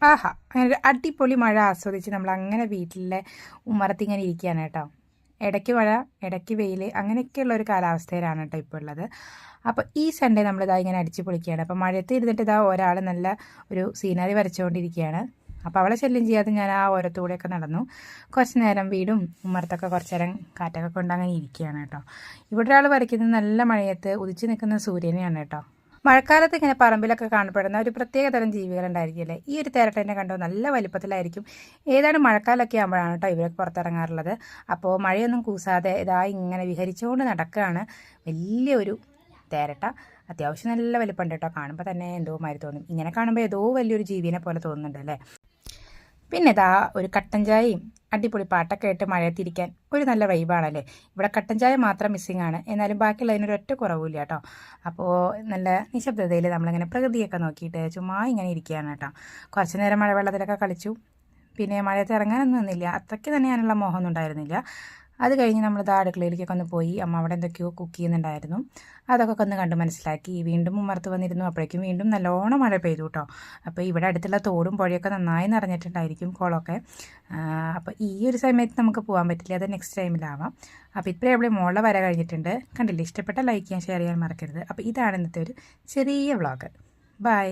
ആഹാ, അങ്ങനെ ഒരു അടിപൊളി മഴ ആസ്വദിച്ച് നമ്മൾ അങ്ങനെ വീട്ടിലെ ഉമ്മറത്തിങ്ങനെ ഇരിക്കുകയാണ് കേട്ടോ. ഇടയ്ക്ക് മഴ, ഇടയ്ക്ക് വെയിൽ, അങ്ങനെയൊക്കെയുള്ള ഒരു കാലാവസ്ഥയിലാണ് കേട്ടോ ഇപ്പോൾ ഉള്ളത്. അപ്പോൾ ഈ സൺഡേ നമ്മളിതാ ഇങ്ങനെ അടിച്ച് പൊളിക്കുകയാണ്. അപ്പോൾ മഴയത്ത് ഇരുന്നിട്ട് ഇതാ ഒരാൾ നല്ല ഒരു സീനറി വരച്ചുകൊണ്ടിരിക്കുകയാണ്. അപ്പോൾ അവളെ ശല്യം ചെയ്യാതെ ഞാൻ ആ ഓരത്തൂടെയൊക്കെ നടന്നു. കുറച്ച് നേരം വീടും ഉമ്മറത്തൊക്കെ കുറച്ച് നേരം കാറ്റൊക്കെ കൊണ്ട് അങ്ങനെ ഇരിക്കുകയാണ് കേട്ടോ. ഇവിടെ ഒരാൾ വരയ്ക്കുന്നത് നല്ല മഴയത്ത് ഉദിച്ച് നിൽക്കുന്ന സൂര്യനെയാണ് കേട്ടോ. മഴക്കാലത്ത് ഇങ്ങനെ പറമ്പിലൊക്കെ കാണപ്പെടുന്ന ഒരു പ്രത്യേക തരം ജീവികളുണ്ടായിരിക്കില്ലേ. ഈ ഒരു തേരട്ടേനെ കണ്ടോ നല്ല വലിപ്പത്തിലായിരിക്കും. ഏതാണ്ട് മഴക്കാലമൊക്കെ ആകുമ്പോഴാണ് കേട്ടോ ഇവരൊക്കെ പുറത്തിറങ്ങാറുള്ളത്. അപ്പോൾ മഴയൊന്നും കൂസാതെ ഇതാ ഇങ്ങനെ വിഹരിച്ചുകൊണ്ട് നടക്കുകയാണ് വലിയൊരു തേരട്ട. അത്യാവശ്യം നല്ല വലിപ്പമുണ്ട് കേട്ടോ. കാണുമ്പോൾ തന്നെ എന്തോ മാതിരി തോന്നും. ഇങ്ങനെ കാണുമ്പോൾ ഏതോ വലിയൊരു ജീവിനെ പോലെ തോന്നുന്നുണ്ട് അല്ലേ. പിന്നെ ഇതാ ഒരു കട്ടൻ ചായയും അടിപൊളി പാട്ടൊക്കെ ആയിട്ട് മഴയത്തിരിക്കാൻ ഒരു നല്ല വൈബാണല്ലേ. ഇവിടെ കട്ടൻ ചായ മാത്രം മിസ്സിങ് ആണ്, എന്നാലും ബാക്കിയുള്ളതിനൊരു ഒറ്റ കുറവില്ല കേട്ടോ. അപ്പോൾ നല്ല നിശബ്ദതയിൽ നമ്മളിങ്ങനെ പ്രകൃതിയൊക്കെ നോക്കിയിട്ട് ചുമ്മാ ഇങ്ങനെ ഇരിക്കുകയാണ് കേട്ടോ. കുറച്ച് നേരം മഴവെള്ളത്തിലൊക്കെ കളിച്ചു. പിന്നെ മഴയത്ത് ഇറങ്ങാനൊന്നും നിന്നില്ല, അത്രയ്ക്ക് തന്നെ ഞാനുള്ള മോഹമൊന്നും ഉണ്ടായിരുന്നില്ല. അത് കഴിഞ്ഞ് നമ്മൾ അടുക്കളയിലേക്കൊക്കെ ഒന്ന് പോയി. അമ്മ അവിടെ എന്തൊക്കെയോ കുക്ക് ചെയ്യുന്നുണ്ടായിരുന്നു. അതൊക്കെ ഒന്ന് കണ്ട് മനസ്സിലാക്കി വീണ്ടും ഉമ്മർത്ത് വന്നിരുന്നു. അപ്പോഴേക്കും വീണ്ടും നല്ലോണം മഴ പെയ്തു കേട്ടോ. അപ്പോൾ ഇവിടെ അടുത്തുള്ള തോടും പുഴയൊക്കെ നന്നായി നിറഞ്ഞിട്ടുണ്ടായിരിക്കും, കുളമൊക്കെ. അപ്പോൾ ഈ ഒരു സമയത്ത് നമുക്ക് പോകാൻ പറ്റില്ല, അത് നെക്സ്റ്റ് ടൈമിലാവാം. അപ്പോൾ ഇപ്പോഴേ അവിടെ മുകളിൽ വര കഴിഞ്ഞിട്ടുണ്ട്. കണ്ടില്ലേ? ഇഷ്ടപ്പെട്ട ലൈക്ക് ചെയ്യാൻ ഷെയർ ചെയ്യാൻ മറക്കരുത്. അപ്പോൾ ഇതാണ് ഇന്നത്തെ ഒരു ചെറിയ വ്ളോഗ്. ബൈ.